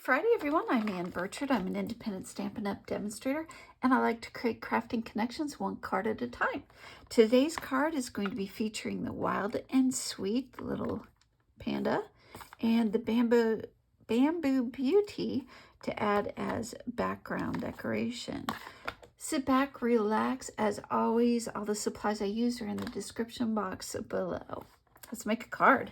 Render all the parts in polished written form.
Friday, everyone. I'm Ann Birchard. I'm an independent Stampin' Up! Demonstrator, and I like to create crafting connections one card at a time. Today's card is going to be featuring the Wild and Sweet little panda and the Bamboo Beauty to add as background decoration. Sit back, relax. As always, all the supplies I use are in the description box below. Let's make a card.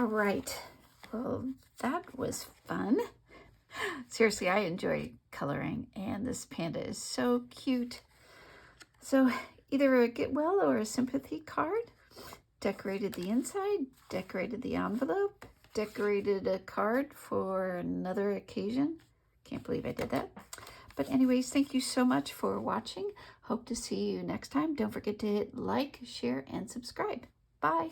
All right, well, that was fun. Seriously, I enjoy coloring, and this panda is so cute. So either a get well or a sympathy card. Decorated the inside, decorated the envelope, decorated a card for another occasion. Can't believe I did that. But anyways, thank you so much for watching. Hope to see you next time. Don't forget to hit like, share, and subscribe. Bye.